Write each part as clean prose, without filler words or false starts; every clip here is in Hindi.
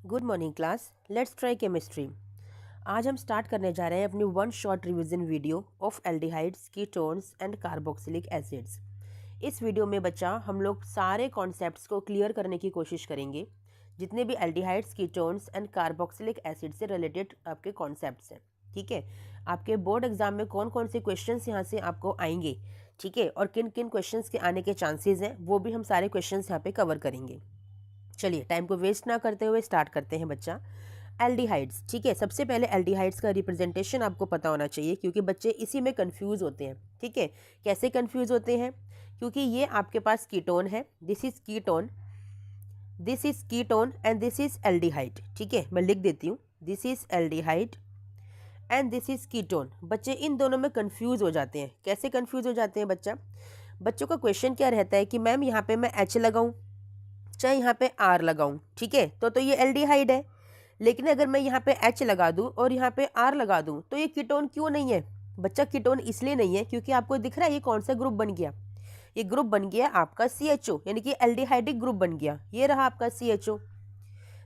Good morning class, let's try chemistry. आज हम स्टार्ट करने जा रहे हैं अपनी one short revision video of aldehydes, ketones and carboxylic acids. इस वीडियो में बच्चा हम लोग सारे कॉन्सेप्ट्स को क्लियर करने की कोशिश करेंगे, जितने भी aldehydes, ketones and carboxylic acid से रिलेटेड आपके कॉन्सेप्ट्स हैं। ठीक है, आपके बोर्ड एग्जाम में कौन कौन से क्वेश्चंस यहाँ से आपको आएंगे, ठीक है, और किन किन क्वेश्चंस के आने के चांसेस हैं, वो भी हम सारे क्वेश्चंस यहाँ पे कवर करेंगे। चलिए टाइम को वेस्ट ना करते हुए स्टार्ट करते हैं बच्चा। एल्डिहाइड्स, ठीक है, सबसे पहले एल्डिहाइड्स का रिप्रेजेंटेशन आपको पता होना चाहिए, क्योंकि बच्चे इसी में कंफ्यूज होते हैं। ठीक है, कैसे कंफ्यूज होते हैं? क्योंकि ये आपके पास कीटोन है, this is ketone, this is ketone and this is aldehyde. ठीक है, मैं लिख देती हूँ, this is aldehyde and this is ketone. बच्चे इन दोनों में कंफ्यूज हो जाते हैं। कैसे कंफ्यूज हो जाते हैं बच्चा? बच्चों का क्वेश्चन क्या रहता है कि मैम यहाँ पे मैं H लगाऊं चाहे यहाँ पे R लगाऊं, ठीक है, तो ये एल्डिहाइड है। लेकिन अगर मैं यहाँ पे H लगा दूं और यहाँ पे R लगा दूं तो ये कीटोन क्यों नहीं है? बच्चा कीटोन इसलिए नहीं है क्योंकि आपको दिख रहा है ये कौन सा ग्रुप बन गया। ये ग्रुप बन गया आपका CHO, यानी कि एल्डिहाइडिक ग्रुप बन गया। ये रहा आपका CHO।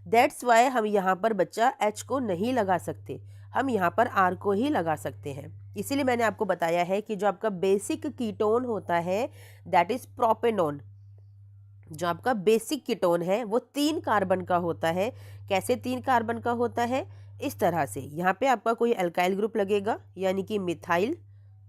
दैट्स वाई हम यहाँ पर बच्चा H को नहीं लगा सकते, हम यहाँ पर R को ही लगा सकते हैं। इसीलिए मैंने आपको बताया है कि जो आपका बेसिक कीटोन होता है दैट इज प्रोपेनॉन। जो आपका बेसिक कीटोन है वो 3 कार्बन का होता है। कैसे 3 कार्बन का होता है? इस तरह से, यहाँ पे आपका कोई अल्काइल ग्रुप लगेगा, यानी कि मिथाइल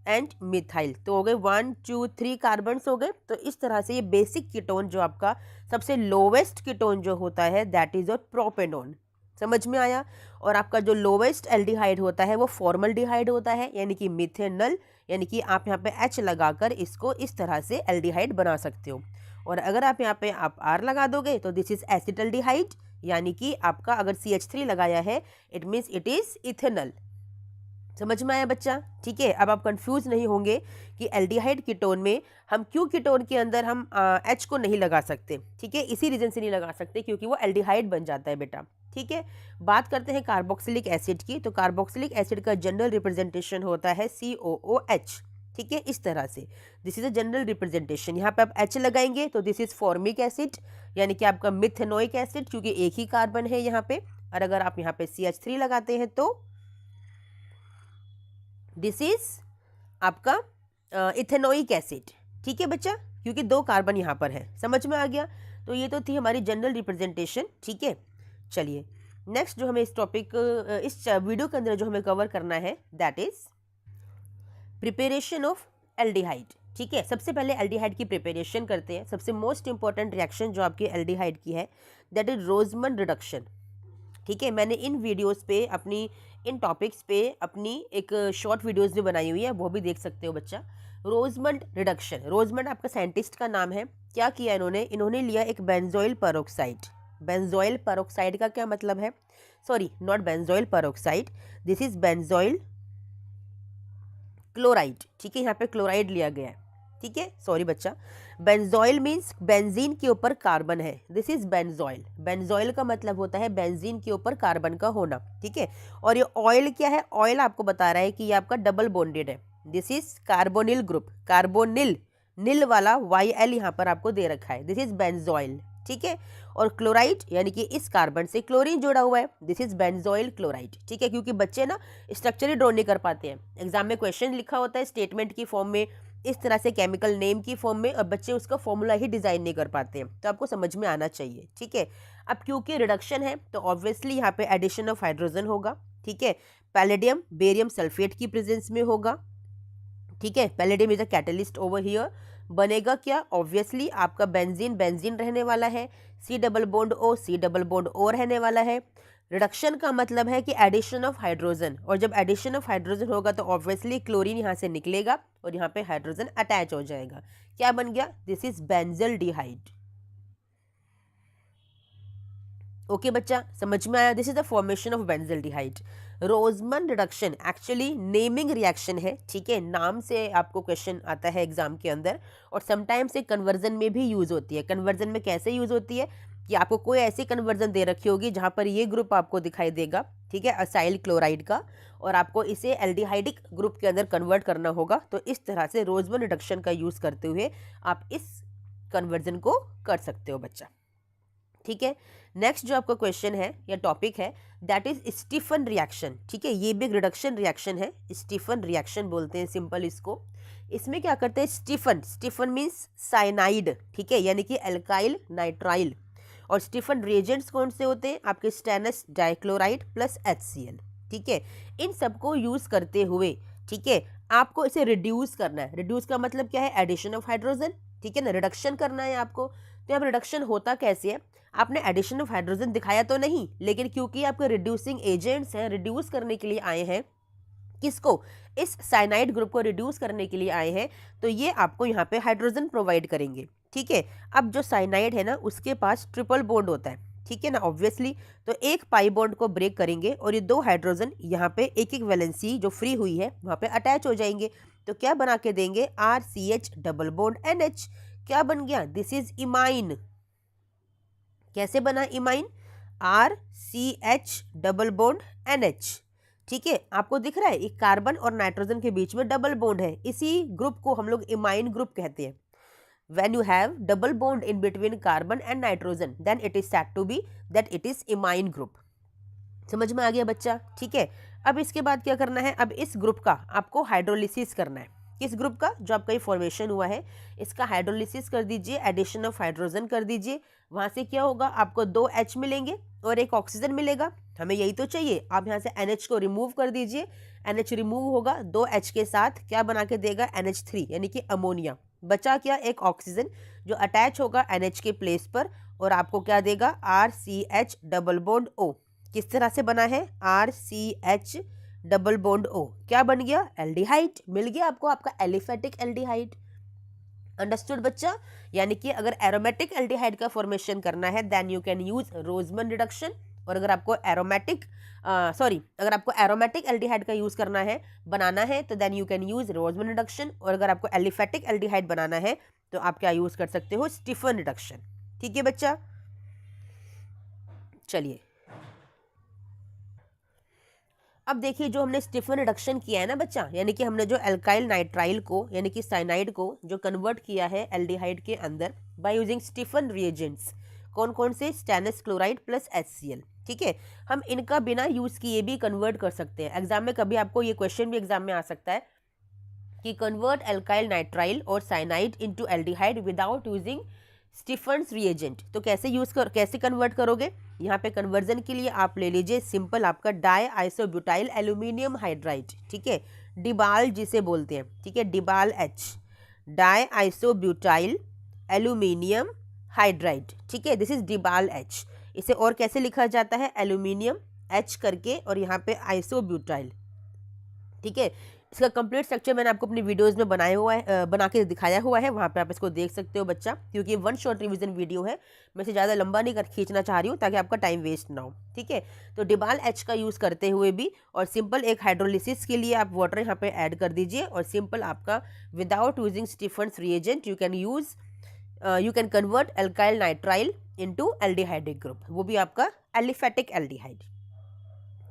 एंड मिथाइल, तो हो गए 1 2 3 कार्बन्स हो गए। तो इस तरह से ये बेसिक कीटोन जो आपका सबसे लोवेस्ट कीटोन जो होता है दैट इज योर प्रोपेनॉन। समझ में आया? और आपका जो लोवेस्ट एल्डिहाइड होता है वो फॉर्मल्डिहाइड होता है, यानी कि मिथेनल, यानी कि आप यहाँ पे H लगाकर इसको इस तरह से एल्डिहाइड बना सकते हो। और अगर आप यहाँ पे आप R लगा दोगे तो दिस इज एसिटल्डिहाइड, यानी कि आपका अगर CH3 लगाया है it means it is ethanal. समझ में आया बच्चा? ठीक है, अब आप कंफ्यूज नहीं होंगे कि एल्डिहाइड कीटोन में हम क्यों कीटोन के अंदर हम H को नहीं लगा सकते। ठीक है, इसी रीजन से नहीं लगा सकते क्योंकि वो एल्डिहाइड बन जाता है बेटा। ठीक है, बात करते हैं कार्बोक्सिलिक एसिड की। तो कार्बोक्सिलिक एसिड का जनरल रिप्रेजेंटेशन होता है COOH। ठीक है, इस तरह से this is a general representation. यहाँ पे आप H लगाएंगे तो दिस इज फॉर्मिक एसिड, यानी कि आपका मिथेनोइक एसिड, क्योंकि एक ही कार्बन है यहाँ पे। और अगर आप यहाँ पे CH3 लगाते हैं तो दिस इज आपका इथेनोइक एसिड। ठीक है बच्चा, क्योंकि 2 कार्बन यहाँ पर है। समझ में आ गया? तो ये तो थी हमारी जनरल रिप्रेजेंटेशन। ठीक है, चलिए नेक्स्ट जो हमें इस टॉपिक इस वीडियो के अंदर जो हमें कवर करना है that is preparation of aldehyde. ठीक है, सबसे पहले एल्डिहाइड की प्रिपरेशन करते हैं। सबसे मोस्ट इंपॉर्टेंट रिएक्शन जो आपकी एल्डिहाइड की है दैट इज रोजमन रिडक्शन। ठीक है, मैंने इन वीडियोस पे अपनी इन टॉपिक्स पे अपनी एक शॉर्ट वीडियोस भी बनाई हुई है, वो भी देख सकते हो बच्चा। रोजमंड रिडक्शन, रोजमंड आपका साइंटिस्ट का नाम है। क्या किया इन्होंने लिया एक बेंजोइल पेरोक्साइड। बेंजोइल पेरोक्साइड का क्या मतलब है? Sorry, not benzoyl peroxide, this is benzoyl chloride. ठीक है, यहाँ पे क्लोराइड लिया गया है। ठीक है, सॉरी बच्चा, बेंजोइल मीन्स बेंजीन के ऊपर कार्बन है, दिस इज बेंजोइल। बेंजोइल का मतलब होता है बेंजीन के ऊपर कार्बन का होना। ठीक है, और ये ऑयल क्या है? ऑयल आपको बता रहा है कि ये आपका डबल बॉन्डेड है, this is carbonyl group. Carbonyl, नील वाला YL यहाँ पर आपको दे रखा है, दिस इज बेंजोइल। ठीक है, और क्लोराइड यानी कि इस कार्बन से क्लोरीन जुड़ा हुआ है, दिस इज बेंजोइल क्लोराइड। ठीक है, क्योंकि बच्चे ना स्ट्रक्चर ही ड्रॉ नहीं कर पाते हैं। एग्जाम में क्वेश्चन लिखा होता है स्टेटमेंट की फॉर्म में, इस तरह से केमिकल नेम की फॉर्म में, और बच्चे उसका फॉर्मूला ही डिजाइन नहीं कर पाते हैं। तो आपको समझ में आना चाहिए। ठीक है, अब क्योंकि रिडक्शन है तो ऑब्वियसली यहाँ पे एडिशन ऑफ हाइड्रोजन होगा। ठीक है, पैलेडियम बेरियम सल्फेट की प्रेजेंस में होगा। ठीक है, palladium is a catalyst over here. बनेगा क्या? ऑब्वियसली आपका बेंजीन बेंजीन रहने वाला है, C double bond O C double bond O रहने वाला है। रिडक्शन का मतलब है कि एडिशन ऑफ हाइड्रोजन, और जब एडिशन ऑफ हाइड्रोजन होगा तो ऑब्वियसली क्लोरीन यहाँ से निकलेगा और यहाँ पे हाइड्रोजन अटैच हो जाएगा। क्या बन गया? This is benzaldehyde. ओके बच्चा, समझ में आया? This is the formation of benzaldehyde. Rosenmund reduction actually naming reaction है। ठीक है, नाम से आपको क्वेश्चन आता है एग्जाम के अंदर, और समटाइम्स ये कन्वर्जन में भी यूज होती है। कन्वर्जन में कैसे यूज होती है कि आपको कोई ऐसी कन्वर्जन दे रखी होगी जहां पर ये ग्रुप आपको दिखाई देगा, ठीक है, असाइल क्लोराइड का, और आपको इसे एल्डिहाइडिक ग्रुप के अंदर कन्वर्ट करना होगा। तो इस तरह से रोजमन रिडक्शन का यूज करते हुए आप इस कन्वर्जन को कर सकते हो बच्चा। ठीक है। नेक्स्ट जो आपका क्वेश्चन है या टॉपिक है दैट इज स्टीफन रिएक्शन। ठीक है, ये भी एक रिडक्शन रिएक्शन है, स्टीफन रिएक्शन बोलते हैं सिंपल इसको। इसमें क्या करते हैं, स्टीफन, स्टीफन मीन्स साइनाइड, ठीक है, यानी कि एल्काइल नाइट्राइल। और स्टीफन रिएजेंट्स कौन से होते हैं, आपके स्टेनस डाइक्लोराइड प्लस HCl। ठीक है, इन सबको यूज करते हुए, ठीक है, आपको इसे रिड्यूस करना है। रिड्यूस का मतलब क्या है, एडिशन ऑफ हाइड्रोजन, ठीक है ना, रिडक्शन करना है आपको। तो यहाँ रिडक्शन होता कैसे है, आपने एडिशन ऑफ हाइड्रोजन दिखाया तो नहीं, लेकिन क्योंकि आपके रिड्यूसिंग एजेंट्स हैं, रिड्यूस करने के लिए आए हैं, किसको, इस साइनाइड ग्रुप को रिड्यूस करने के लिए आए हैं, तो ये आपको यहाँ पे हाइड्रोजन प्रोवाइड करेंगे। ठीक है, अब जो साइनाइड है ना उसके पास ट्रिपल बॉन्ड होता है, ठीक है ना, ऑब्वियसली। तो एक पाई बॉन्ड को ब्रेक करेंगे और ये 2 हाइड्रोजन यहाँ पे एक एक वैलेंसी जो फ्री हुई है वहाँ पे अटैच हो जाएंगे। तो क्या बना के देंगे, RCH डबल बॉन्ड NH। क्या बन गया, दिस इज इमाइन। कैसे बना imine, RCH double bond NH। ठीक है, आपको दिख रहा है एक कार्बन और नाइट्रोजन के बीच में डबल बॉन्ड है, इसी ग्रुप को हम लोग इमाइन ग्रुप कहते हैं। When you have double bond in between carbon and nitrogen, then it is said to be that it is imine group। समझ में आ गया बच्चा, ठीक है। अब इसके बाद क्या करना है, अब इस ग्रुप का आपको हाइड्रोलिसिस करना है। किस ग्रुप का, जो आपका ये फॉर्मेशन हुआ है इसका हाइड्रोलिसिस कर दीजिए, एडिशन ऑफ हाइड्रोजन कर दीजिए। वहां से क्या होगा, आपको 2 H मिलेंगे और एक ऑक्सीजन मिलेगा, हमें यही तो चाहिए। आप यहाँ से NH को रिमूव कर दीजिए, NH रिमूव होगा, 2 H के साथ क्या बना के देगा, NH3 यानी कि अमोनिया। बचा क्या, एक ऑक्सीजन जो अटैच होगा NH के प्लेस पर और आपको क्या देगा, RCH डबल बॉन्ड O। किस तरह से बना है, RCH डबल बॉन्ड O, क्या बन गया, एल्डिहाइड मिल गया आपको, आपका एलिफेटिक एल्डिहाइड। अंडरस्टूड बच्चा, यानी कि अगर एरोमेटिक एल्डिहाइड का फॉर्मेशन करना है then you can use Rosenmund reduction, और अगर आपको एरोमेटिक एल्डिहाइड का यूज करना है, बनाना है, तो then you can use Rosenmund reduction. और अगर आपको एलिफेटिक एल्डिहाइड बनाना है तो आप क्या यूज कर सकते हो, स्टीफन रिडक्शन। ठीक है बच्चा, चलिए अब देखिए जो हमने स्टीफन रिडक्शन किया है ना बच्चा, यानी कि हमने जो एल्काइल नाइट्राइल को यानी कि साइनाइड को जो कन्वर्ट किया है एल्डिहाइड के अंदर बाय यूजिंग स्टीफन रिएजेंट्स। कौन कौन से, स्टेनस क्लोराइड प्लस HCl। ठीक है, हम इनका बिना यूज किए भी कन्वर्ट कर सकते हैं। एग्जाम में कभी आपको ये क्वेश्चन भी एग्जाम में आ सकता है कि कन्वर्ट एल्काइल नाइट्राइल और cyanide into aldehyde without using Stephen's reagent. तो कैसे कन्वर्ट करोगे, यहाँ पे कन्वर्जन के लिए आप ले लीजिए सिंपल आपका डाई आइसोब्यूटाइल एल्यूमिनियम हाइड्राइड। ठीक है, डिबाल जिसे बोलते हैं, ठीक है, डिबाल H, die isobutyl aluminium hydride. ठीक है, दिस इज डिबाल H। इसे और कैसे लिखा जाता है, एल्यूमिनियम H करके और यहाँ पे आइसोब्यूटाइल। ठीक है, इसका कंप्लीट स्ट्रक्चर मैंने आपको अपनी वीडियोस में बना के दिखाया हुआ है, वहाँ पे आप इसको देख सकते हो बच्चा, क्योंकि 1 शॉर्ट रिवीजन वीडियो है, मैं इसे ज़्यादा लंबा नहीं खींचना चाह रही हूँ ताकि आपका टाइम वेस्ट ना हो। ठीक है, तो डिबाल H का यूज़ करते हुए भी और सिंपल एक हाइड्रोलिसिस के लिए आप वाटर यहाँ पे ऐड कर दीजिए और सिंपल आपका without using Stephen's reagent you can convert alkyl nitrile into aldehydic group, वो भी आपका एलिफेटिक एल्डिहाइड।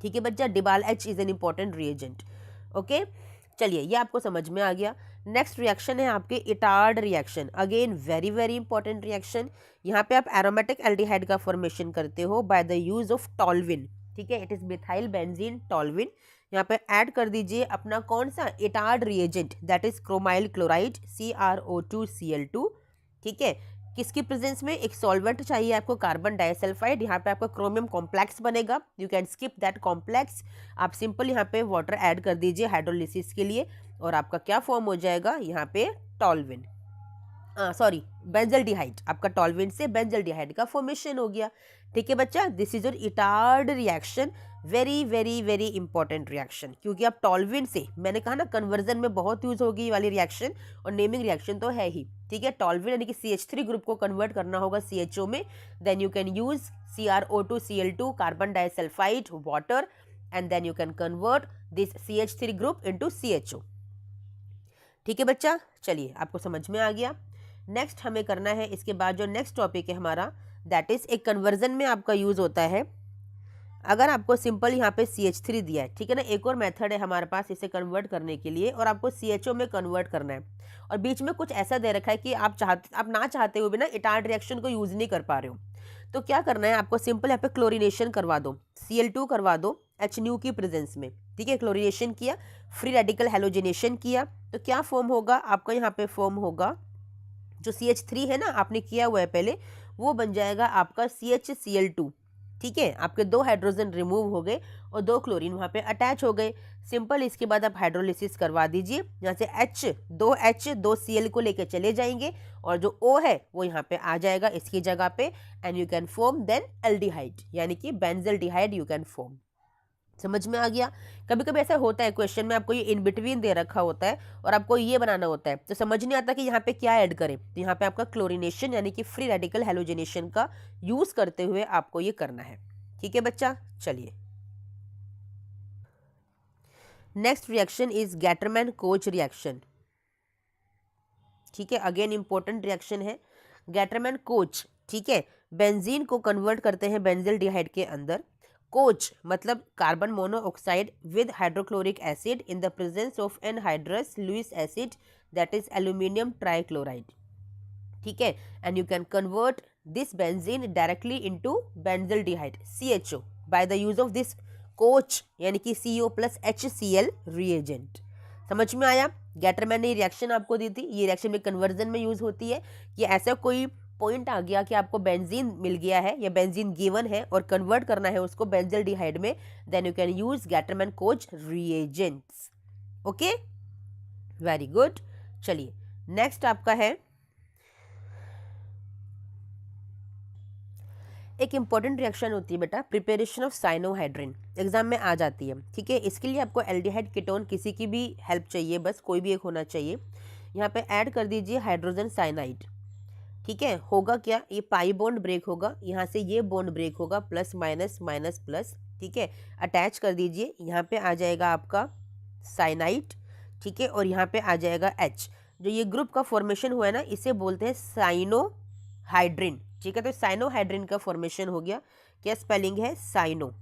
ठीक है बच्चा, DIBAL H is an important reagent. Okay, चलिए ये आपको समझ में आ गया। नेक्स्ट रिएक्शन है आपके Etard reaction, again very very important reaction. यहाँ पे आप एरोमेटिक एल्डिहाइड का फॉर्मेशन करते हो बाय द यूज ऑफ टॉल्विन। ठीक है, इट इज मिथाइल बेंजीन टॉल्विन। यहाँ पे ऐड कर दीजिए अपना कौन सा Etard reagent, that is chromyl chloride CrO2Cl2। ठीक है, किसकी प्रेजेंस में, एक सॉल्वेंट चाहिए आपको, कार्बन डाइसल्फाइड। यहाँ पे आपका क्रोमियम कॉम्प्लेक्स बनेगा, you can skip that complex. आप सिंपल यहाँ पे वाटर ऐड कर दीजिए हाइड्रोलिसिस के लिए और आपका क्या फॉर्म हो जाएगा, यहाँ पे टॉल्विन, बेंजल्डिहाइड। आपका टॉल्विन से बेंजल्डिहाइड का फॉर्मेशन हो गया। ठीक है बच्चा, this is your Etard reaction, very very very important reaction, क्योंकि आप टॉल्विन से, मैंने कहा ना कन्वर्जन में बहुत यूज होगी वाली रिएक्शन और नेमिंग रिएक्शन तो है ही। ठीक है, टॉल्विन यानी कि CH3 ग्रुप को कन्वर्ट करना होगा CHO में, then you can use CrO2Cl2 carbon disulphide water and then you can convert this CH3 group into CHO। ठीक है बच्चा, चलिए आपको समझ में आ गया। नेक्स्ट हमें करना है, इसके बाद जो नेक्स्ट टॉपिक है हमारा, दैट इज एक कन्वर्जन में आपका यूज होता है। अगर आपको सिंपल यहाँ पे CH3 दिया है, ठीक है ना, एक और मेथड है हमारे पास इसे कन्वर्ट करने के लिए और आपको CHO में कन्वर्ट करना है और बीच में कुछ ऐसा दे रखा है कि आप ना चाहते हुए भी ना इटार्ड रिएक्शन को यूज नहीं कर पा रहे हो, तो क्या करना है आपको, सिंपल यहाँ पे क्लोरीनेशन करवा दो, Cl2 करवा दो HNu की प्रेजेंस में, ठीक है। क्लोरीनेशन किया, फ्री रेडिकल हेलोजिनेशन किया, तो क्या फॉर्म होगा आपका, यहाँ पे फॉर्म होगा जो CH3 है ना आपने किया हुआ है पहले, वो बन जाएगा आपका CHCl2, ठीक है। आपके 2 हाइड्रोजन रिमूव हो गए और 2 क्लोरीन वहाँ पे अटैच हो गए। सिंपल, इसके बाद आप हाइड्रोलिसिस करवा दीजिए, यहाँ से दो Cl को लेके चले जाएंगे और जो O है वो यहाँ पे आ जाएगा इसकी जगह पे, and you can form then aldehyde, यानी कि बेंजल्डिहाइड यू कैन फॉर्म। समझ में आ गया। कभी कभी ऐसा होता है क्वेश्चन में आपको ये इन बिटवीन दे रखा होता है और आपको ये बनाना होता है, तो समझ नहीं आता कि यहाँ पे क्या ऐड करें, तो यहाँ पे आपका क्लोरीनेशन यानी कि फ्री रेडिकल हेलोजिनेशन का यूज करते हुए आपको ये करना है, ठीक है बच्चा। चलिए, next reaction is Gattermann coach reaction, ठीक है। अगेन इंपॉर्टेंट रिएक्शन है गैटरमैन कोच, ठीक है। बेंजीन को कन्वर्ट करते हैं बेंजिल्डिहाइड के अंदर। कोच मतलब carbon monoxide with hydrochloric acid in the presence of anhydrous Lewis acid, that is aluminium trichloride, ठीक है। And you can convert this benzene directly into benzaldehyde CHO by the use of this Koch यानी कि CO प्लस HCl रिएजेंट। समझ में आया। गैटरमैन ने रिएक्शन आपको दी थी, ये रिएक्शन में कन्वर्जन में यूज होती है कि ऐसा कोई पॉइंट आ गया कि आपको बेंजीन मिल गया है या बेंजीन गिवन है और कन्वर्ट करना है उसको बेंजिल्डिहाइड में, then you can use Gattermann Koch reagents. Okay, very good. चलिए, नेक्स्ट आपका है एक इंपॉर्टेंट रिएक्शन होती है बेटा, प्रिपरेशन ऑफ साइनोहाइड्रिन, एग्जाम में आ जाती है, ठीक है। इसके लिए आपको एल्डिहाइड कीटोन किसी की भी हेल्प चाहिए, बस कोई भी एक होना चाहिए। यहाँ पे ऐड कर दीजिए हाइड्रोजन साइनाइड, ठीक है। होगा क्या, ये पाई बॉन्ड ब्रेक होगा, यहाँ से ये बॉन्ड ब्रेक होगा, प्लस माइनस माइनस प्लस, ठीक है। अटैच कर दीजिए, यहाँ पे आ जाएगा आपका साइनाइड, ठीक है, और यहाँ पे आ जाएगा H। जो ये ग्रुप का फॉर्मेशन हुआ है ना, इसे बोलते हैं साइनोहाइड्रिन, ठीक है। तो साइनोहाइड्रिन का फॉर्मेशन हो गया, क्या स्पेलिंग है, साइनोहाइड्रिन,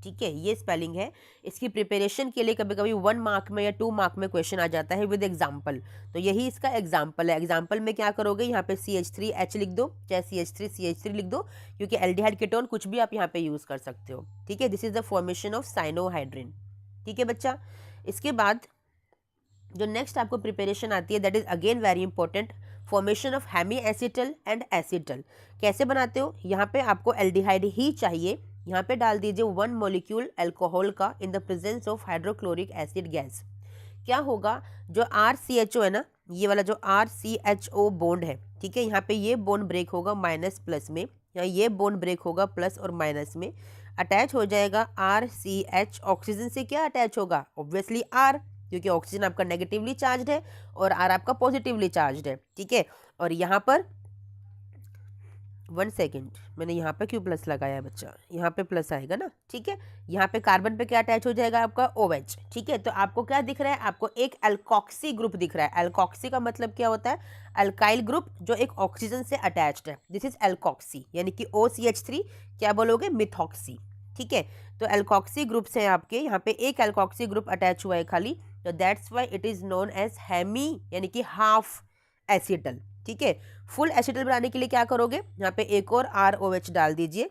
ठीक है, ये स्पेलिंग है। इसकी प्रिपरेशन के लिए कभी कभी 1 मार्क में या 2 मार्क में क्वेश्चन आ जाता है विद एग्जाम्पल, तो यही इसका एग्जाम्पल है। एग्जाम्पल में क्या करोगे, यहाँ पे CH3H लिख दो, चाहे CH3 लिख दो, क्योंकि एल्डिहाइड कीटोन कुछ भी आप यहाँ पे यूज कर सकते हो, ठीक है। This is the formation of cyanohydrin, ठीक है बच्चा। इसके बाद जो नेक्स्ट आपको प्रिपरेशन आती है, that is again very important, formation of Hemy acetal and acetal. कैसे बनाते हो, यहाँ पे आपको एल्डिहाइड ही चाहिए, यहाँ पे डाल दीजिए 1 मॉलिक्यूल अल्कोहल का इन the presence of hydrochloric acid gas. क्या होगा, जो RCHO है ना, ये वाला जो RCHO बॉन्ड है, ठीक है, यहाँ पे ये बॉन्ड ब्रेक होगा माइनस प्लस में, यहाँ ये बॉन्ड ब्रेक होगा प्लस और माइनस में, अटैच हो जाएगा RCH। ऑक्सीजन से क्या अटैच होगा, ऑब्वियसली R, क्योंकि ऑक्सीजन आपका नेगेटिवली चार्ज है और R आपका पॉजिटिवली चार्ज है, ठीक है। और यहाँ पर 1 सेकेंड, मैंने यहाँ पे क्यों प्लस लगाया है बच्चा, यहाँ पे प्लस आएगा ना, ठीक है। यहाँ पे कार्बन पे क्या अटैच हो जाएगा आपका OH, ठीक है। तो आपको क्या दिख रहा है, आपको एक एल्कोक्सी ग्रुप दिख रहा है। एल्कोक्सी का मतलब क्या होता है, अल्काइल ग्रुप जो एक ऑक्सीजन से अटैच्ड है, दिस इज एल्कोक्सी, यानी कि OCH3 क्या बोलोगे, मिथॉक्सी, ठीक है। तो एल्कोक्सी ग्रुप से आपके यहाँ पे एक एल्कोक्सी ग्रुप अटैच हुआ है खाली, तो that's why it is known as hemi, यानी कि हाफ एसिटल, ठीक है। फुल एसिटल बनाने के लिए क्या करोगे, यहाँ पे एक और ROH डाल दीजिए,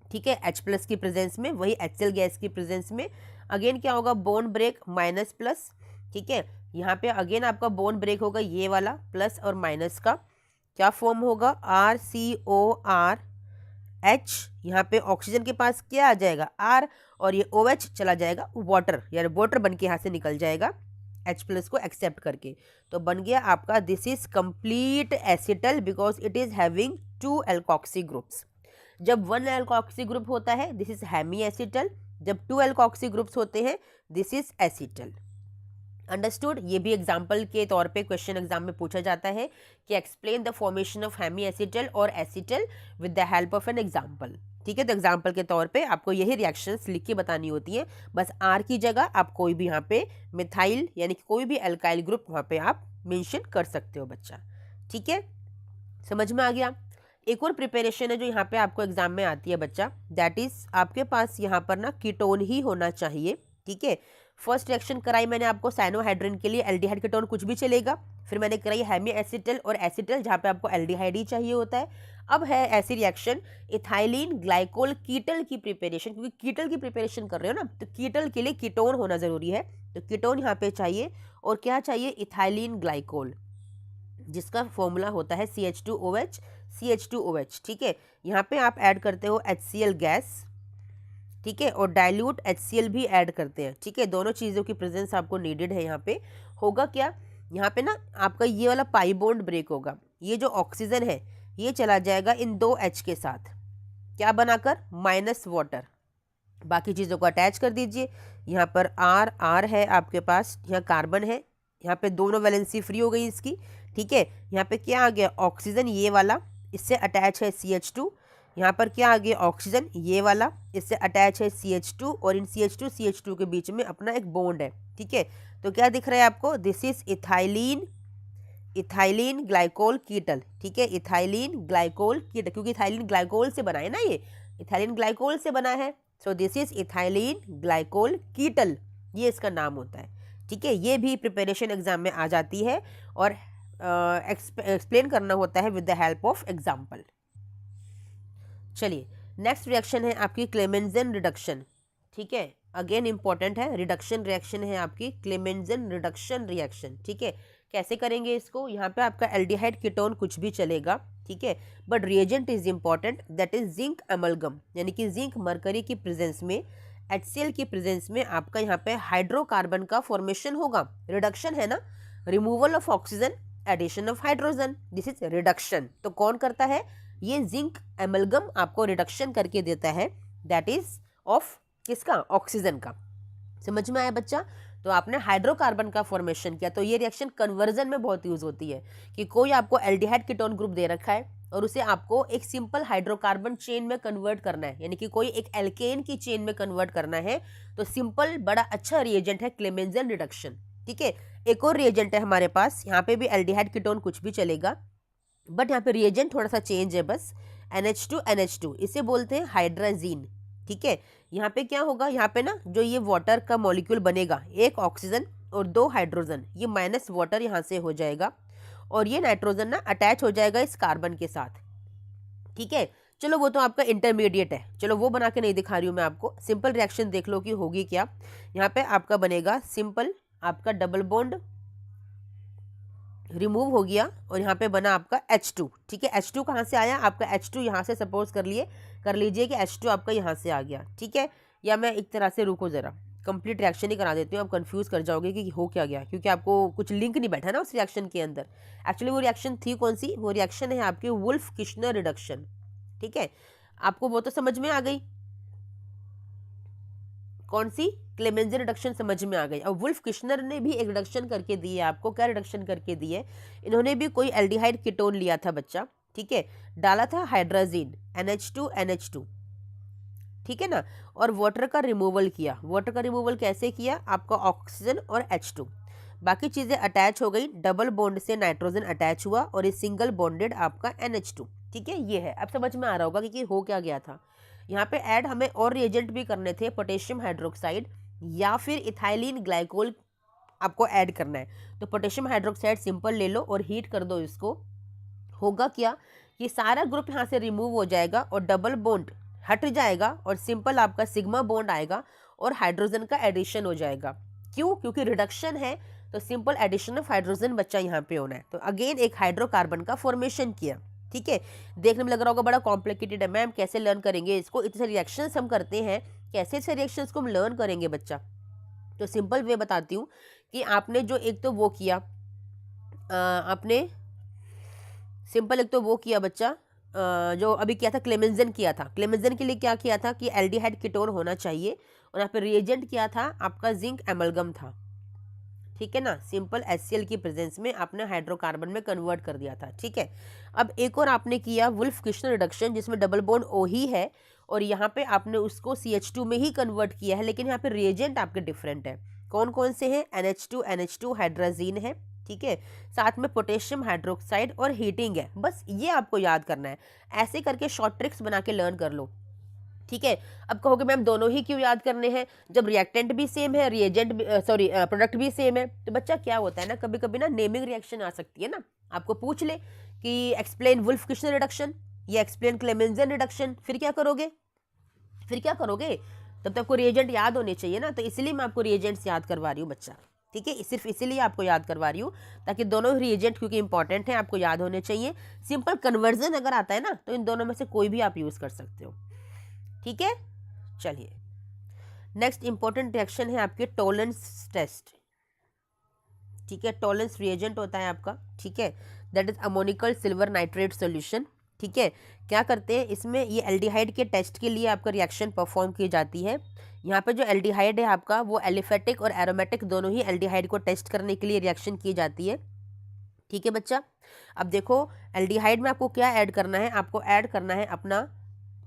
ठीक है, H प्लस की प्रेजेंस में, वही HCl गैस की प्रेजेंस में। अगेन क्या होगा, बोन ब्रेक माइनस प्लस, ठीक है। यहाँ पे अगेन आपका बोन ब्रेक होगा, ये वाला प्लस और माइनस का क्या फॉर्म होगा, RCORH। यहाँ पे ऑक्सीजन के पास क्या आ जाएगा, R, और ये OH चला जाएगा वाटर, यानी वाटर बन के यहाँ से निकल जाएगा H प्लस को एक्सेप्ट करके, तो बन गया आपका this is complete acetal because it is having 2 alkoxy groups. जब 1 एल्कोक्सी ग्रुप होता है दिस इज हेमी एसिटल, जब 2 एल्कोक्सी ग्रुप्स होते हैं दिस इज एसिटल। अंडरस्टूड। ये भी एग्जाम्पल के तौर पे क्वेश्चन एग्जाम में पूछा जाता है कि explain the formation of Hemy acetal और acetal with the help of an example, ठीक है। तो एग्जाम्पल के तौर पे आपको यही रिएक्शंस लिख के बतानी होती हैं, बस R की जगह आप कोई भी यहाँ पे मिथाइल यानी कि कोई भी अल्काइल ग्रुप वहाँ पे आप मेंशन कर सकते हो बच्चा, ठीक है, समझ में आ गया। एक और प्रिपरेशन है जो यहाँ पे आपको एग्जाम में आती है बच्चा, दैट इज आपके पास यहाँ पर ना कीटोन ही होना चाहिए, ठीक है। फर्स्ट रिएक्शन कराई मैंने आपको साइनोहाइड्रिन के लिए, एल्डिहाइड कीटोन कुछ भी चलेगा। फिर मैंने कराई हेमी एसिटल और एसिटल, जहाँ पे आपको एल्डिहाइड ही चाहिए होता है। अब है ऐसी रिएक्शन इथाइलिन ग्लाइकोल कीटल की प्रिपरेशन, क्योंकि कीटल की प्रिपरेशन कर रहे हो ना, तो कीटल के लिए कीटोन होना जरूरी है, तो कीटोन यहाँ पे चाहिए। और क्या चाहिए? इथाइलिन ग्लाइकोल, जिसका फॉर्मूला होता है CH2OH CH2OH। ठीक है, यहाँ पे आप ऐड करते हो HCl गैस, ठीक है, और डाइल्यूट HCl भी ऐड करते हैं। ठीक है, दोनों चीज़ों की प्रेजेंस आपको नीडेड है। यहाँ पे होगा क्या, यहाँ पे ना आपका ये वाला पाई बॉन्ड ब्रेक होगा, ये जो ऑक्सीजन है ये चला जाएगा इन 2 H के साथ, क्या बनाकर? Minus water. बाकी चीज़ों को अटैच कर दीजिए। यहाँ पर R है आपके पास, यहाँ कार्बन है, यहाँ पे दोनों वैलेंसी फ्री हो गई इसकी। ठीक है, यहाँ पे क्या आ गया? ऑक्सीजन ये वाला, इससे अटैच है CH2। यहाँ पर क्या आ गया? ऑक्सीजन ये वाला, इससे अटैच है CH2, और इन CH2 के बीच में अपना एक बॉन्ड है। ठीक है, तो क्या दिख रहा है आपको? This is ethylene glycol कीटल। ठीक है, इथाइलिन ग्लाइकोल कीटल, क्योंकि इथाइलिन ग्लाइकोल से बना है ना, ये इथाइलिन ग्लाइकोल से बना है, so this is ethylene glycol ketal, ये इसका नाम होता है। ठीक है, ये भी प्रिपरेशन एग्जाम में आ जाती है और एक्सप्लेन करना होता है with the help of example. चलिए, नेक्स्ट रिएक्शन है आपकी क्लेमेंजन रिडक्शन। ठीक है, अगेन इंपॉर्टेंट है, रिडक्शन रिएक्शन है आपकी क्लेमेंजन रिडक्शन रिएक्शन। ठीक है, कैसे करेंगे इसको? यहाँ पे आपका एल्डिहाइड कीटोन कुछ भी चलेगा। ठीक है, but reagent is important, that is zinc amalgam, यानी कि जिंक मरकरी की प्रेजेंस में, HCl की प्रेजेंस में आपका यहाँ पे हाइड्रोकार्बन का फॉर्मेशन होगा। रिडक्शन है ना, removal of oxygen, addition of hydrogen, this is reduction. तो कौन करता है? ये जिंक एमलगम आपको रिडक्शन करके देता है, दैट इज ऑफ किसका? ऑक्सीजन का। समझ में आया बच्चा? तो आपने हाइड्रोकार्बन का फॉर्मेशन किया, तो ये रिएक्शन कन्वर्जन में बहुत यूज होती है कि कोई आपको एल्डिहाइड कीटोन ग्रुप दे रखा है और उसे आपको एक सिंपल हाइड्रोकार्बन चेन में कन्वर्ट करना है, यानी कि कोई एक एल्केन की चेन में कन्वर्ट करना है, तो सिंपल बड़ा अच्छा रिएजेंट है क्लेमेंजन रिडक्शन। ठीक है, एक और रिएजेंट है हमारे पास, यहाँ पे भी एल्डिहाइड कीटोन कुछ भी चलेगा, बट यहाँ पे रिएजेंट थोड़ा सा चेंज है बस, NH2NH2, इसे बोलते हैं हाइड्राजीन। ठीक है, यहाँ पे क्या होगा? यहाँ पे ना जो ये वाटर का मॉलिक्यूल बनेगा, एक ऑक्सीजन और 2 हाइड्रोजन, ये माइनस वाटर यहाँ से हो जाएगा, और ये नाइट्रोजन ना अटैच हो जाएगा इस कार्बन के साथ। ठीक है, चलो वो तो आपका इंटरमीडिएट है, चलो वो बना के नहीं दिखा रही हूँ मैं आपको, सिंपल रिएक्शन देख लो कि होगी क्या। यहाँ पे आपका बनेगा सिंपल आपका डबल बॉन्ड रिमूव हो गया, और यहाँ पे बना आपका H2। ठीक है, H2 कहाँ से आया? आपका H2 यहाँ से सपोज कर लीजिए कि H2 आपका यहाँ से आ गया। ठीक है, या मैं एक तरह से, रुको जरा, कंप्लीट रिएक्शन ही करा देती हूँ, आप कंफ्यूज कर जाओगे कि हो क्या गया, क्योंकि आपको कुछ लिंक नहीं बैठा ना उस रिएक्शन के अंदर। एक्चुअली वो रिएक्शन थी कौन सी? वो रिएक्शन है आपकी वुल्फ किश्नर रिडक्शन। ठीक है, आपको वो तो समझ में आ गई, कौन सी? क्लेमेंजन रिडक्शन समझ में आ गई। और वुल्फ किश्नर ने भी एक रिडक्शन करके दी है आपको, क्या रिडक्शन करके दी है? इन्होंने भी कोई एल्डिहाइड कीटोन लिया था बच्चा, ठीक है, डाला था हाइड्राजीन NH2NH2, ठीक है ना, और वाटर का रिमूवल किया। वाटर का रिमूवल कैसे किया? आपका ऑक्सीजन और H2, बाकी चीज़ें अटैच हो गई, डबल बॉन्ड से नाइट्रोजन अटैच हुआ, और ये सिंगल बॉन्डेड आपका NH2। ठीक है, ये है, अब समझ में आ रहा होगा कि हो क्या गया था। यहाँ पे ऐड हमें और रिएजेंट भी करने थे, पोटेशियम हाइड्रोक्साइड या फिर इथाइलिन ग्लाइकोल आपको ऐड करना है। तो पोटेशियम हाइड्रोक्साइड सिंपल ले लो और हीट कर दो इसको। होगा क्या कि सारा ग्रुप यहाँ से रिमूव हो जाएगा और डबल बॉन्ड हट जाएगा, और सिंपल आपका सिग्मा बॉन्ड आएगा और हाइड्रोजन का एडिशन हो जाएगा। क्यों? क्योंकि रिडक्शन है, तो सिंपल एडिशन ऑफ हाइड्रोजन बच्चा यहाँ पे होना है। तो अगेन एक हाइड्रोकार्बन का फॉर्मेशन किया। ठीक है, देखने में लग रहा होगा बड़ा कॉम्प्लिकेटेड है, मैम कैसे लर्न करेंगे इसको? इतने रिएक्शंस हम करते हैं, कैसे से रिएक्शंस को हम लर्न करेंगे बच्चा? तो सिंपल वे बताती हूँ कि आपने जो एक तो वो किया, आपने सिंपल एक तो वो किया बच्चा, जो अभी किया था क्लेमेंजन किया था। क्लेमेंजन के लिए क्या किया था कि एल्डिहाइड कीटोन होना चाहिए, और यहाँ पे रिएजेंट किया था आपका जिंक एमलगम था। ठीक है ना, सिंपल HCl की प्रेजेंस में आपने हाइड्रोकार्बन में कन्वर्ट कर दिया था। ठीक है, अब एक और आपने किया वुल्फ किश्नर रिडक्शन, जिसमें डबल बॉन्ड O ही है, और यहाँ पे आपने उसको CH2 में ही कन्वर्ट किया है, लेकिन यहाँ पे रिएजेंट आपके डिफरेंट है। कौन कौन से हैं? NH2NH2 हाइड्राजीन है, ठीक है, साथ में पोटेशियम हाइड्रोक्साइड और हीटिंग है। बस ये आपको याद करना है, ऐसे करके शॉर्ट ट्रिक्स बना के लर्न कर लो। ठीक है, अब कहोगे मैम दोनों ही क्यों याद करने हैं जब रिएक्टेंट भी सेम है, रिएजेंट भी प्रोडक्ट भी सेम है? तो बच्चा क्या होता है ना, कभी कभी ना नेमिंग रिएक्शन आ सकती है ना, आपको पूछ ले कि एक्सप्लेन वुल्फ किश्नर रिडक्शन, ये एक्सप्लेन क्लेमेंजन रिडक्शन। फिर क्या करोगे, तब तक आपको रिएजेंट याद होने चाहिए ना, तो इसलिए मैं आपको रिएजेंट्स याद करवा रही हूँ बच्चा, ठीक है। सिर्फ इसीलिए आपको याद करवा रही हूँ ताकि दोनों रिएजेंट क्योंकि इंपॉर्टेंट हैं आपको याद होने चाहिए। सिंपल कन्वर्जन अगर आता है ना तो इन दोनों में से कोई भी आप यूज कर सकते हो, ठीक है। चलिए नेक्स्ट इंपॉर्टेंट रिएक्शन है आपके टॉलरेंस टेस्ट, ठीक है। टॉलरेंस रिएजेंट होता है आपका, ठीक है, that is ammoniacal silver nitrate solution, ठीक है। क्या करते हैं इसमें, ये एल्डिहाइड के टेस्ट के लिए आपका रिएक्शन परफॉर्म की जाती है। यहाँ पे जो एल्डिहाइड है आपका वो एलिफेटिक और एरोमेटिक दोनों ही एल्डिहाइड को टेस्ट करने के लिए रिएक्शन की जाती है, ठीक है बच्चा। अब देखो एल्डिहाइड में आपको क्या ऐड करना है, आपको ऐड करना है अपना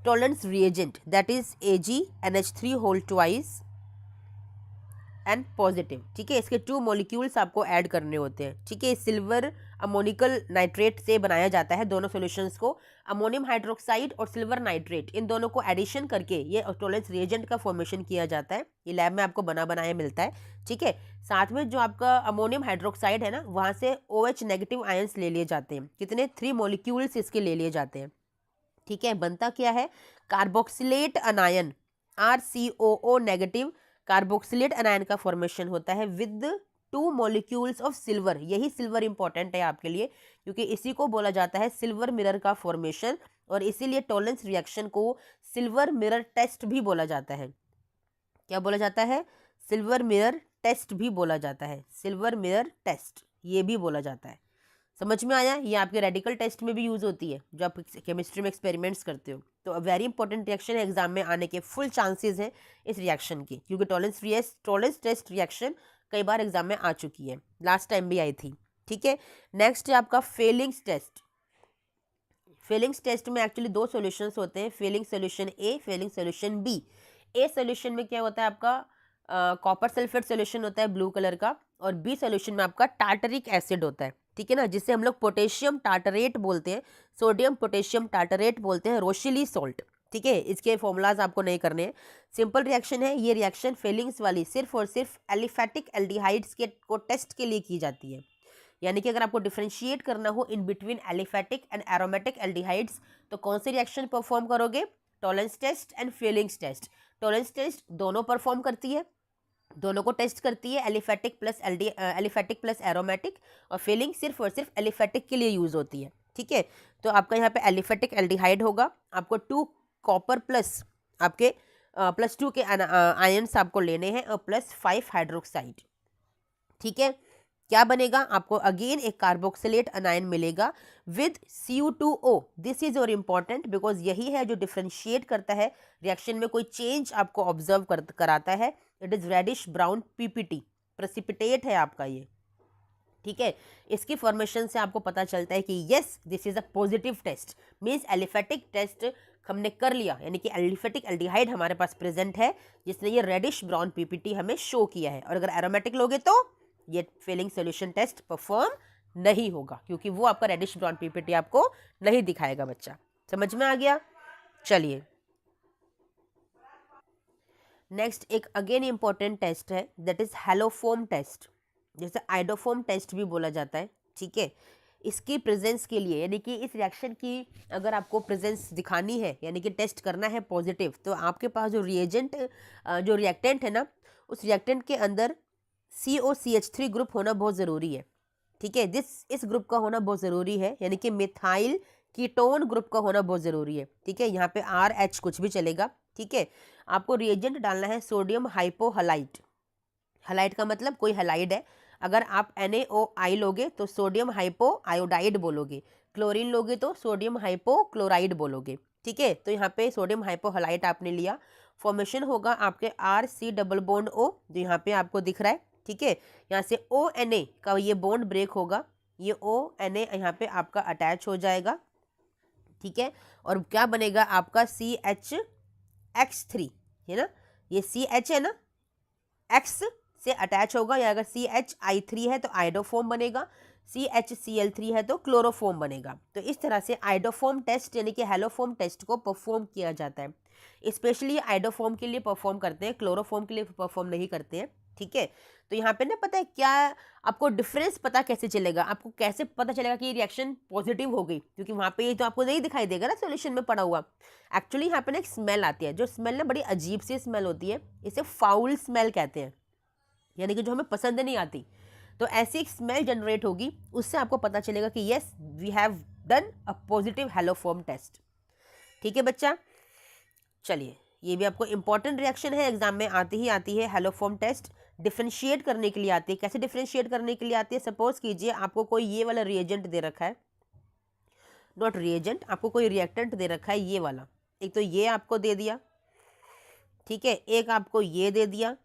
Tollens reagent that is AgNH3 whole twice and positive, ठीक है। इसके 2 मॉलिक्यूल्स आपको ऐड करने होते हैं, ठीक है। सिल्वर अमोनिकल नाइट्रेट से बनाया जाता है दोनों सॉल्यूशंस को, अमोनियम हाइड्रोक्साइड और सिल्वर नाइट्रेट इन दोनों को एडिशन करके ये टॉलरेंस रिएजेंट का फॉर्मेशन किया जाता है। ये लैब में आपको बना बनाया मिलता है, ठीक है। साथ में जो आपका अमोनियम हाइड्रोक्साइड है ना वहाँ से OH नेगेटिव आयंस ले लिए जाते हैं, कितने 3 मॉलिक्यूल्स इसके ले लिए जाते हैं, ठीक है। बनता क्या है, कार्बोक्सिलेट अनायन RCOO नेगेटिव कार्बोक्सिलेट अनायन का फॉर्मेशन होता है विद 2 मॉलिक्यूल्स ऑफ सिल्वर। यही सिल्वर इंपॉर्टेंट है आपके लिए क्योंकि इसी को बोला जाता है सिल्वर मिरर का फॉर्मेशन, और इसीलिए टॉलरेंस रिएक्शन को सिल्वर मिरर टेस्ट भी बोला जाता है। क्या बोला जाता है, सिल्वर मिरर टेस्ट भी बोला जाता है, सिल्वर मिरर टेस्ट ये भी बोला जाता है। समझ में आया, ये आपके रेडिकल टेस्ट में भी यूज होती है जो आप केमिस्ट्री में एक्सपेरिमेंट्स करते हो। तो वेरी इंपॉर्टेंट रिएक्शन है, एग्जाम में आने के फुल चांसेस हैं इस रिएक्शन की क्योंकि टॉलरेंस टेस्ट रिएक्शन कई बार एग्जाम में आ चुकी है, लास्ट टाइम भी आई थी, ठीक है। नेक्स्ट है आपका फेलिंग्स टेस्ट। फेलिंग्स टेस्ट में एक्चुअली 2 सॉल्यूशंस होते हैं, Fehling solution A, Fehling solution B। A solution में क्या होता है आपका कॉपर सल्फेट सॉल्यूशन होता है ब्लू कलर का, और बी सॉल्यूशन में आपका टार्टरिक एसिड होता है, ठीक है ना, जिसे हम लोग पोटेशियम टार्टरेट बोलते हैं, सोडियम पोटेशियम टार्टरेट बोलते हैं, रोशिली सॉल्ट, ठीक है। इसके फॉर्मूलाज आपको नहीं करने हैं, सिंपल रिएक्शन है ये। रिएक्शन फेलिंग्स वाली सिर्फ और सिर्फ एलिफेटिक एल्डिहाइड्स के को टेस्ट के लिए की जाती है, यानी कि अगर आपको डिफ्रेंशिएट करना हो in between aliphatic and aromatic aldehydes तो कौन से रिएक्शन परफॉर्म करोगे, Tollens test and Fehling's test. Tollens test दोनों परफॉर्म करती है, दोनों को टेस्ट करती है, एलिफेटिक प्लस एरोमेटिक, और फेलिंग सिर्फ और सिर्फ एलिफेटिक के लिए यूज होती है, ठीक है। तो आपका यहाँ पे एलिफेटिक एल्डिहाइड होगा, आपको 2 कॉपर प्लस आपके +2 के आयंस आपको लेने हैं और +5 हाइड्रोक्साइड, ठीक है। क्या बनेगा, आपको अगेन एक कार्बोक्सिलेट अनायन मिलेगा विद Cu2O। दिस इज और इम्पॉर्टेंट बिकॉज यही है जो डिफ्रेंशिएट करता है रिएक्शन में कोई चेंज आपको ऑब्जर्व कराता है। It is reddish brown PPT, precipitate है आपका ये, ठीक है। इसकी फॉर्मेशन से आपको पता चलता है कि yes this is a positive test, means aliphatic test हमने कर लिया, यानी कि एलिफेटिक एल्डिहाइड हमारे पास प्रेजेंट है जिसने ये रेडिश ब्राउन PPT हमें शो किया है। और अगर एरोमेटिक लोगे तो ये फेलिंग सॉल्यूशन टेस्ट परफॉर्म नहीं होगा क्योंकि वो आपका रेडिश ब्राउन PPT आपको नहीं दिखाएगा बच्चा। समझ में आ गया, चलिए नेक्स्ट एक अगेन इंपॉर्टेंट टेस्ट है दैट इज हैलोफोम टेस्ट, जैसे आइडोफोम टेस्ट भी बोला जाता है, ठीक है। इसकी प्रेजेंस के लिए, यानी कि इस रिएक्शन की अगर आपको प्रेजेंस दिखानी है यानी कि टेस्ट करना है पॉजिटिव, तो आपके पास जो रिएक्टेंट है ना उस रिएक्टेंट के अंदर COCH3 ग्रुप होना बहुत ज़रूरी है, ठीक है। इस ग्रुप का होना बहुत ज़रूरी है, यानी कि मिथाइल कीटोन ग्रुप का होना बहुत ज़रूरी है, ठीक है। यहाँ पे RH कुछ भी चलेगा, ठीक है। आपको रिएजेंट डालना है सोडियम हाइपोहलाइट। हलाइट का मतलब कोई हलाइड है, अगर आप NaOI लोगे तो सोडियम हाइपो आयोडाइड बोलोगे, क्लोरीन लोगे तो सोडियम हाइपो क्लोराइड बोलोगे, ठीक है। तो यहाँ पे सोडियम हाइपोहलाइट आपने लिया, फॉर्मेशन होगा आपके RC डबल बॉन्ड O जो यहाँ पे आपको दिख रहा है, ठीक है। यहाँ से ONA का ये बॉन्ड ब्रेक होगा, ये ONA यहाँ पे आपका अटैच हो जाएगा, ठीक है। और क्या बनेगा आपका CHX3 है ना, ये CH है ना, X से अटैच होगा, या अगर CHI3 है तो आइडोफोम बनेगा, CHCl3 है तो क्लोरोफोम बनेगा। तो इस तरह से आइडोफोम टेस्ट यानी कि हैलोफोम टेस्ट को परफॉर्म किया जाता है। स्पेशली आइडोफोम के लिए परफॉर्म करते हैं, क्लोरोफोम के लिए परफॉर्म नहीं करते हैं, ठीक है। तो यहाँ पे ना पता है क्या, आपको डिफरेंस पता कैसे चलेगा, आपको कैसे पता चलेगा कि ये रिएक्शन पॉजिटिव हो गई, क्योंकि वहाँ पे ये तो आपको नहीं दिखाई देगा ना सॉल्यूशन में पड़ा हुआ। एक्चुअली यहाँ पे ना एक स्मेल आती है, जो स्मेल ना बड़ी अजीब सी स्मेल होती है, इसे फाउल स्मेल कहते हैं, यानी कि जो हमें पसंद नहीं आती। तो ऐसी एक स्मेल जनरेट होगी, उससे आपको पता चलेगा कि yes we have done a positive haloform test. ठीक है बच्चा, चलिए ये भी आपको इंपॉर्टेंट रिएक्शन है, एग्जाम में आती है हैलोफॉर्म टेस्ट। डिफरेंशिएट करने के लिए आती है। कैसे डिफरेंशिएट करने के लिए आती है, सपोज कीजिए आपको कोई ये वाला रिएजेंट दे रखा है, नॉट रिएजेंट, आपको कोई रिएक्टेंट दे रखा है ये वाला, एक तो ये आपको दे दिया, ठीक है, एक आपको ये दे दिया,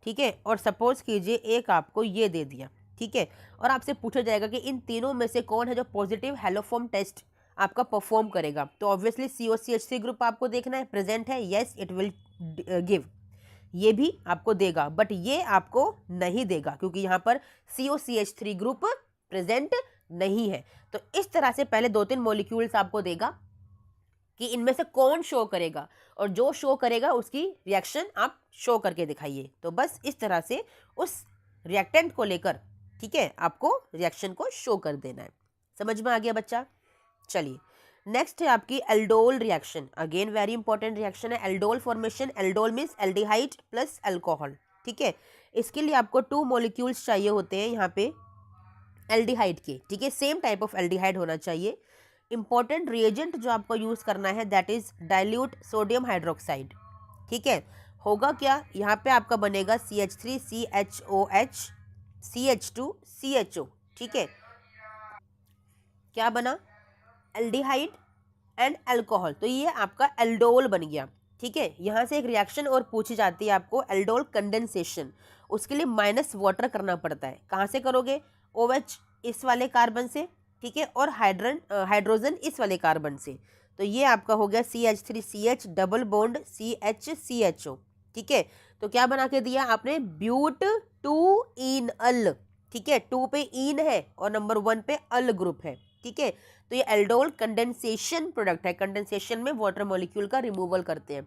ठीक है, और सपोज कीजिए एक आपको ये दे दिया, ठीक है, और आपसे पूछा जाएगा कि इन तीनों में से कौन है जो पॉजिटिव हैलोफॉर्म टेस्ट आपका परफॉर्म करेगा। तो ऑब्वियसली COCH3 ग्रुप आपको देखना है, प्रेजेंट है, यस इट विल गिव, ये भी आपको देगा, बट ये आपको नहीं देगा क्योंकि यहाँ पर COCH3 ग्रुप प्रेजेंट नहीं है। तो इस तरह से पहले 2-3 मॉलिक्यूल्स आपको देगा कि इनमें से कौन शो करेगा, और जो शो करेगा उसकी रिएक्शन आप शो करके दिखाइए। तो बस इस तरह से उस रिएक्टेंट को लेकर, ठीक है, आपको रिएक्शन को शो कर देना है। समझ में आ गया बच्चा? चलिए नेक्स्ट है आपकी aldol reaction. Again very important reaction है aldol formation. Aldol means aldehyde plus alcohol, ठीक है। इसके लिए आपको 2 मॉलिक्यूल्स चाहिए होते हैं यहाँ पे एल्डिहाइड के, ठीक है, सेम टाइप ऑफ एल्डिहाइड होना चाहिए। इंपॉर्टेंट रिएजेंट जो आपको यूज करना है that is dilute sodium hydroxide, ठीक है। होगा क्या, यहाँ पे आपका बनेगा CH3 CHOH CH2 CHO, ठीक है, क्या बना, एल्डिहाइड एंड अल्कोहल, तो ये आपका एल्डोल बन गया, ठीक है। यहाँ से एक रिएक्शन और पूछी जाती है आपको, एल्डोल कंडेंसेशन। उसके लिए माइनस वाटर करना पड़ता है। कहाँ से करोगे, OH इस वाले कार्बन से, ठीक है, और हाइड्रोजन इस वाले कार्बन से। तो ये आपका हो गया CH3CH डबल बॉन्ड CHCHO, ठीक है। तो क्या बना के दिया आपने, ब्यूट 2 इन अल, ठीक है, 2 पे इन है और नंबर 1 पे अल ग्रुप है, ठीक है। तो ये एल्डोल कंडेंसेशन प्रोडक्ट है, कंडेंसेशन में वाटर मॉलिक्यूल का रिमूवल करते हैं,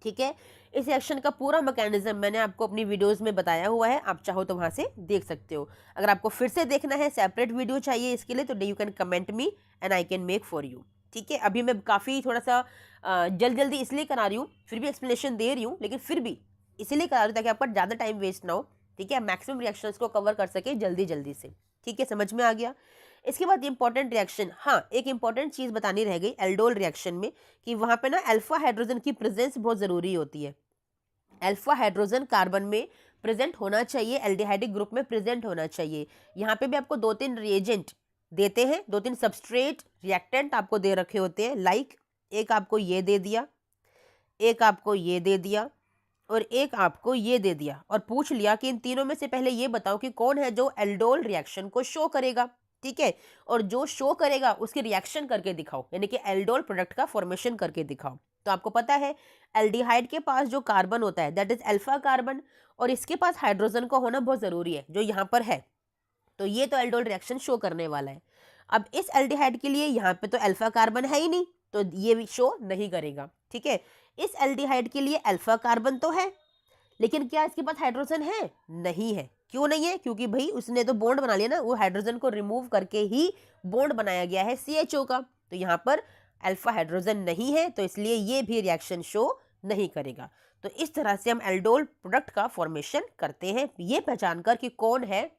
ठीक है। इस रिएक्शन का पूरा मैकेनिज्म मैंने आपको अपनी वीडियोस में बताया हुआ है, आप चाहो तो वहां से देख सकते हो। अगर आपको फिर से देखना है, सेपरेट वीडियो चाहिए इसके लिए, तो you can comment me and I can make for you, ठीक है। अभी मैं काफ़ी थोड़ा सा जल्दी इसलिए करा रही हूँ, फिर भी एक्सप्लेनेशन दे रही हूँ, लेकिन फिर भी इसीलिए करा रही हूँ ताकि आपका ज़्यादा टाइम वेस्ट ना हो, ठीक है, मैक्सिमम रिएक्शंस को कवर कर सके जल्दी से, ठीक है, समझ में आ गया। इसके बाद इंपॉर्टेंट रिएक्शन, हाँ एक इंपॉर्टेंट चीज़ बतानी रह गई एल्डोल रिएक्शन में, कि वहाँ पे ना अल्फा हाइड्रोजन की प्रेजेंस बहुत ज़रूरी होती है। अल्फा हाइड्रोजन कार्बन में प्रेजेंट होना चाहिए, एल्डिहाइडिक ग्रुप में प्रेजेंट होना चाहिए। यहाँ पे भी आपको 2-3 रिएजेंट देते हैं, 2-3 सबस्ट्रेट रिएक्टेंट आपको दे रखे होते हैं, लाइक एक आपको ये दे दिया, एक आपको ये दे दिया, और एक आपको ये दे दिया, और पूछ लिया कि इन तीनों में से पहले ये बताओ कि कौन है जो एल्डोल रिएक्शन को शो करेगा, ठीक है, और जो शो करेगा उसकी रिएक्शन करके दिखाओ, यानी कि एल्डोल प्रोडक्ट का फॉर्मेशन करके दिखाओ। तो आपको पता है एल्डिहाइड के पास जो कार्बन होता है दैट इज अल्फा कार्बन, और इसके पास हाइड्रोजन का होना बहुत जरूरी है जो यहाँ पर है। तो ये तो एल्डोल रिएक्शन शो करने वाला है। अब इस एल्डिहाइड के लिए यहाँ पे तो अल्फा कार्बन है ही नहीं, तो ये भी शो नहीं करेगा, ठीक है। इस एल्डिहाइड के लिए अल्फा कार्बन तो है, लेकिन क्या इसके पास हाइड्रोजन है, नहीं है। क्यों नहीं है, क्योंकि भाई उसने तो बॉन्ड बना लिया ना, वो हाइड्रोजन को रिमूव करके ही बॉन्ड बनाया गया है CHO का। तो यहाँ पर अल्फा हाइड्रोजन नहीं है, तो इसलिए ये भी रिएक्शन शो नहीं करेगा। तो इस तरह से हम एल्डोल प्रोडक्ट का फॉर्मेशन करते हैं, ये पहचान कर कि कौन है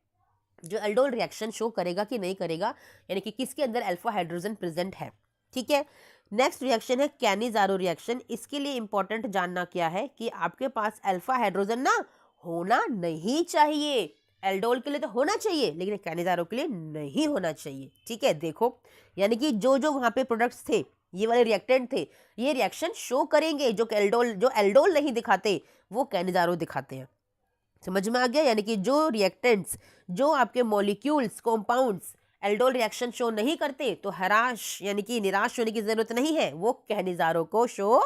जो एल्डोल रिएक्शन शो करेगा कि नहीं करेगा, यानी कि किसके अंदर अल्फा हाइड्रोजन प्रेजेंट है, ठीक है। नेक्स्ट रिएक्शन है कैनिजारो रिएक्शन। इसके लिए इंपॉर्टेंट जानना क्या है कि आपके पास अल्फा हाइड्रोजन ना होना नहीं चाहिए। एल्डोल के लिए तो होना चाहिए, लेकिन कैनिजारो के लिए नहीं होना चाहिए, ठीक है। देखो यानी कि जो जो वहां पे प्रोडक्ट्स थे, ये वाले रिएक्टेंट थे, ये रिएक्शन शो करेंगे, जो एल्डोल नहीं दिखाते वो कैनिजारो दिखाते हैं। समझ में आ गया, यानी कि जो रिएक्टेंट्स, जो आपके molecules, compounds aldol reaction show नहीं करते, तो हराश यानी कि निराश होने की जरूरत नहीं है, वो कैनिजारो को शो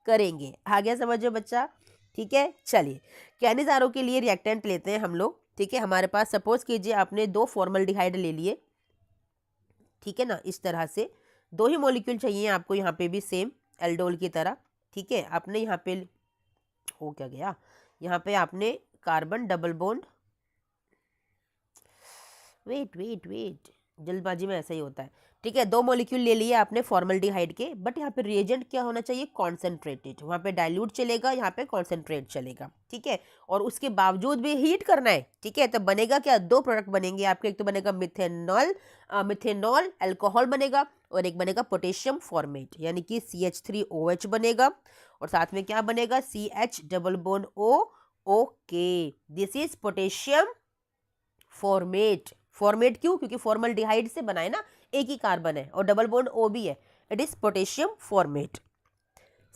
करेंगे। आ गया समझो बच्चा, ठीक है। चलिए कैनिजारो के लिए रिएक्टेंट लेते हैं हम लोग, ठीक है। हमारे पास सपोज कीजिए आपने 2 फॉर्मल्डिहाइड ले लिए, ठीक है ना, इस तरह से 2 ही मॉलिक्यूल चाहिए आपको, यहाँ पे भी सेम एल्डोल की तरह, ठीक है। आपने यहाँ पे हो क्या गया, यहाँ पे आपने कार्बन डबल बॉन्ड, वेट जल्दबाजी में ऐसा ही होता है, ठीक है। 2 मॉलिक्यूल ले लिए आपने फॉर्मल्डिहाइड के, बट यहाँ पे रिएजेंट क्या होना चाहिए, कॉन्सेंट्रेटेड। वहाँ पे डाइल्यूट चलेगा, यहाँ पे कॉन्सेंट्रेट चलेगा, ठीक है। और उसके बावजूद भी हीट करना है, ठीक है। तो बनेगा क्या, 2 प्रोडक्ट बनेंगे आपके, एक तो बनेगा मिथेनॉल अल्कोहल बनेगा, और एक बनेगा पोटेशियम फॉर्मेट, यानी कि CH3OH बनेगा, और साथ में क्या बनेगा, CH double bond O। Okay, this is potassium format. Format क्यों, क्योंकि फॉर्मल्डिहाइड से बना है ना, एक ही कार्बन है और डबल बॉन्ड O भी है, इट इज पोटेशियम फॉर्मेट।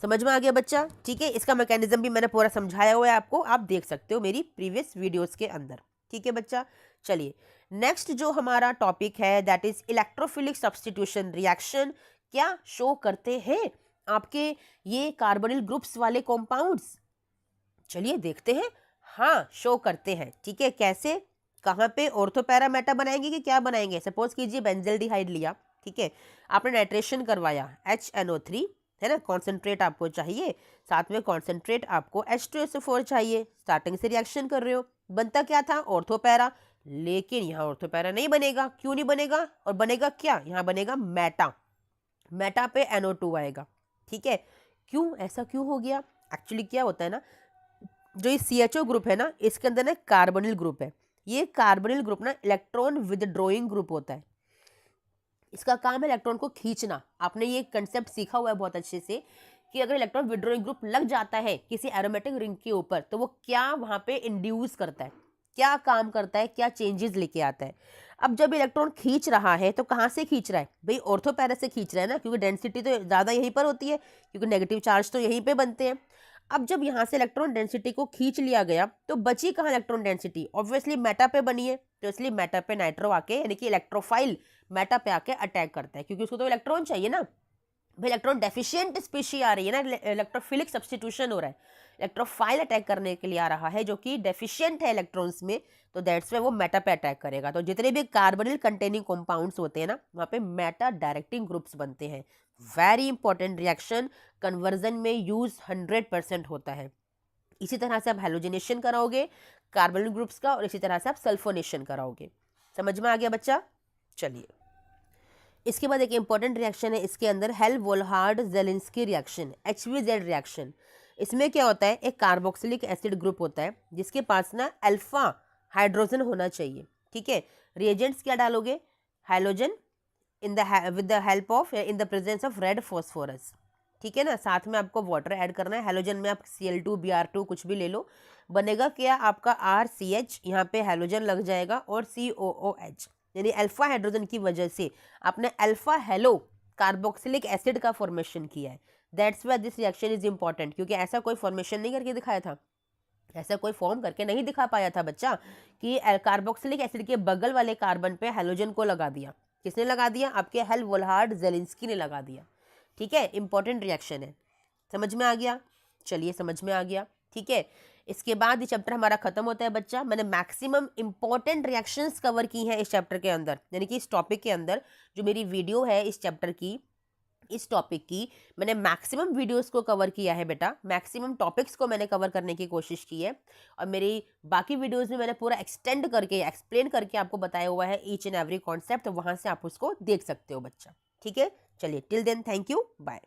समझ में आ गया बच्चा, ठीक है। इसका मैकेनिज्म भी मैंने पूरा समझाया हुआ है आपको, आप देख सकते हो मेरी प्रीवियस वीडियोस के अंदर, ठीक है बच्चा। चलिए नेक्स्ट जो हमारा टॉपिक है that is electrophilic substitution reaction. क्या शो करते हैं आपके ये कार्बोनिल ग्रुप्स वाले कॉम्पाउंड्स, चलिए देखते हैं। हाँ, शो करते हैं, ठीक है। कैसे, कहाँ पे, ऑर्थो पैरा मेटा बनाएंगे कि क्या बनाएंगे। सपोज कीजिए बेंजल्डिहाइड लिया, ठीक है, आपने नाइट्रेशन करवाया HNO3, है ना, कॉन्सेंट्रेट आपको चाहिए, साथ में कॉन्सेंट्रेट आपको H2SO4 चाहिए, स्टार्टिंग से रिएक्शन कर रहे हो, बनता क्या था, ऑर्थो पैरा। लेकिन यहाँ ऑर्थो पैरा नहीं बनेगा, क्यों नहीं बनेगा, और बनेगा क्या, यहाँ बनेगा मेटा। मेटा पे NO2 आएगा, ठीक है। क्यों, ऐसा क्यों हो गया, एक्चुअली क्या होता है ना, जो ये CHO ग्रुप है ना, इसके अंदर ना कार्बोनिल ग्रुप है। ये कार्बोनिल ग्रुप ना इलेक्ट्रॉन विदड्रॉइंग ग्रुप होता है, इसका काम है इलेक्ट्रॉन को खींचना। आपने ये कंसेप्ट सीखा हुआ है बहुत अच्छे से कि अगर इलेक्ट्रॉन विदड्रॉइंग ग्रुप लग जाता है किसी एरोमेटिक रिंग के ऊपर, तो वो क्या वहां पे इंड्यूस करता है, क्या काम करता है, क्या चेंजेस लेके आता है। अब जब इलेक्ट्रॉन खींच रहा है तो कहाँ से खींच रहा है भाई, ऑर्थो पैरा से खींच रहा है ना, क्योंकि डेंसिटी तो ज़्यादा यहीं पर होती है, क्योंकि नेगेटिव चार्ज तो यहीं पे बनते हैं। अब जब यहाँ से इलेक्ट्रॉन डेंसिटी को खींच लिया गया तो बची कहाँ इलेक्ट्रॉन डेंसिटी, ऑब्वियसली मेटा पे बनी है, तो इसलिए मेटा पे नाइट्रो आके, यानी कि इलेक्ट्रोफाइल मेटा पे आके अटैक करता है, क्योंकि उसको तो इलेक्ट्रॉन चाहिए ना भाई। इलेक्ट्रॉन डेफिशिएंट स्पीशी आ रही है ना, इलेक्ट्रोफिलिक सब्स्टिट्यूशन हो रहा है, इलेक्ट्रोफाइल अटैक करने के लिए आ रहा है जो कि डेफिशिएंट है इलेक्ट्रॉन्स में, तो दैट्स वे वो मेटा पे अटैक करेगा। तो जितने भी कार्बोनिल कंटेनिंग कंपाउंड्स होते हैं ना, वहाँ पे मेटा डायरेक्टिंग ग्रुप्स बनते हैं। वेरी इंपॉर्टेंट रिएक्शन, कन्वर्जन में यूज 100% होता है। इसी तरह से आप हेलोजिनेशन कराओगे कार्बोनिल ग्रुप्स का, और इसी तरह से आप सल्फोनेशन कराओगे। समझ में आ गया बच्चा, चलिए। इसके बाद एक इंपॉर्टेंट रिएक्शन है इसके अंदर, हेल-वोल्हार्ड जेलिंस्की रिएक्शन, HVZ रिएक्शन। इसमें क्या होता है, एक कार्बोक्सिलिक एसिड ग्रुप होता है जिसके पास ना अल्फा हाइड्रोजन होना चाहिए, ठीक है। रिएजेंट्स क्या डालोगे, hydrogen in the with the help of, in the presence of red phosphorus, ठीक है ना। साथ में आपको वाटर ऐड करना है, हेलोजन में आप Cl2 Br2 कुछ भी ले लो, बनेगा क्या आपका RCH, यहाँ पे हेलोजन लग जाएगा, और COOH, यानी अल्फा हाइड्रोजन की वजह से आपने अल्फा हेलो कार्बोक्सिलिक एसिड का फॉर्मेशन किया है। That's why this reaction is important, क्योंकि ऐसा कोई फॉर्मेशन नहीं करके दिखाया था, ऐसा कोई फॉर्म करके नहीं दिखा पाया था बच्चा कि कार्बोक्सिलिक एसिड के बगल वाले कार्बन पे हेलोजन को लगा दिया। किसने लगा दिया, आपके हेल-वोल्हार्ड जेलिंस्की ने लगा दिया, ठीक है। इंपॉर्टेंट रिएक्शन है, समझ में आ गया, चलिए समझ में आ गया, ठीक है। इसके बाद ये चैप्टर हमारा खत्म होता है बच्चा। मैंने मैक्सिमम इंपॉर्टेंट रिएक्शंस कवर की हैं इस चैप्टर के अंदर, यानी कि इस टॉपिक के अंदर जो मेरी वीडियो है इस चैप्टर की, इस टॉपिक की, मैंने मैक्सिमम वीडियोस को कवर किया है बेटा, मैक्सिमम टॉपिक्स को मैंने कवर करने की कोशिश की है, और मेरी बाकी वीडियोस में मैंने पूरा एक्सटेंड करके, एक्सप्लेन करके आपको बताया हुआ है ईच एंड एवरी कॉन्सेप्ट, तो वहाँ से आप उसको देख सकते हो बच्चा, ठीक है। चलिए till then, thank you, bye.